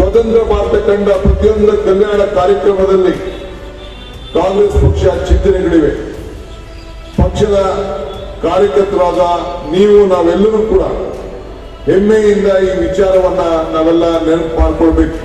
ಸ್ವತಂತ್ರ ಭಾರತ ಕಂಡ ಪ್ರತಿಯೊಂದು ಕಲ್ಯಾಣ ಕಾರ್ಯಕ್ರಮದಲ್ಲಿ ಕಾಂಗ್ರೆಸ್ ಪಕ್ಷ ಚಿಂತನೆಗಳಿವೆ. ಪಕ್ಷದ ಕಾರ್ಯಕರ್ತರಾದ ನೀವು ನಾವೆಲ್ಲರೂ ಕೂಡ ಹೆಮ್ಮೆಯಿಂದ ಈ ವಿಚಾರವನ್ನ ನಾವೆಲ್ಲ ನೆನಪು ಮಾಡಿಕೊಳ್ಬೇಕು.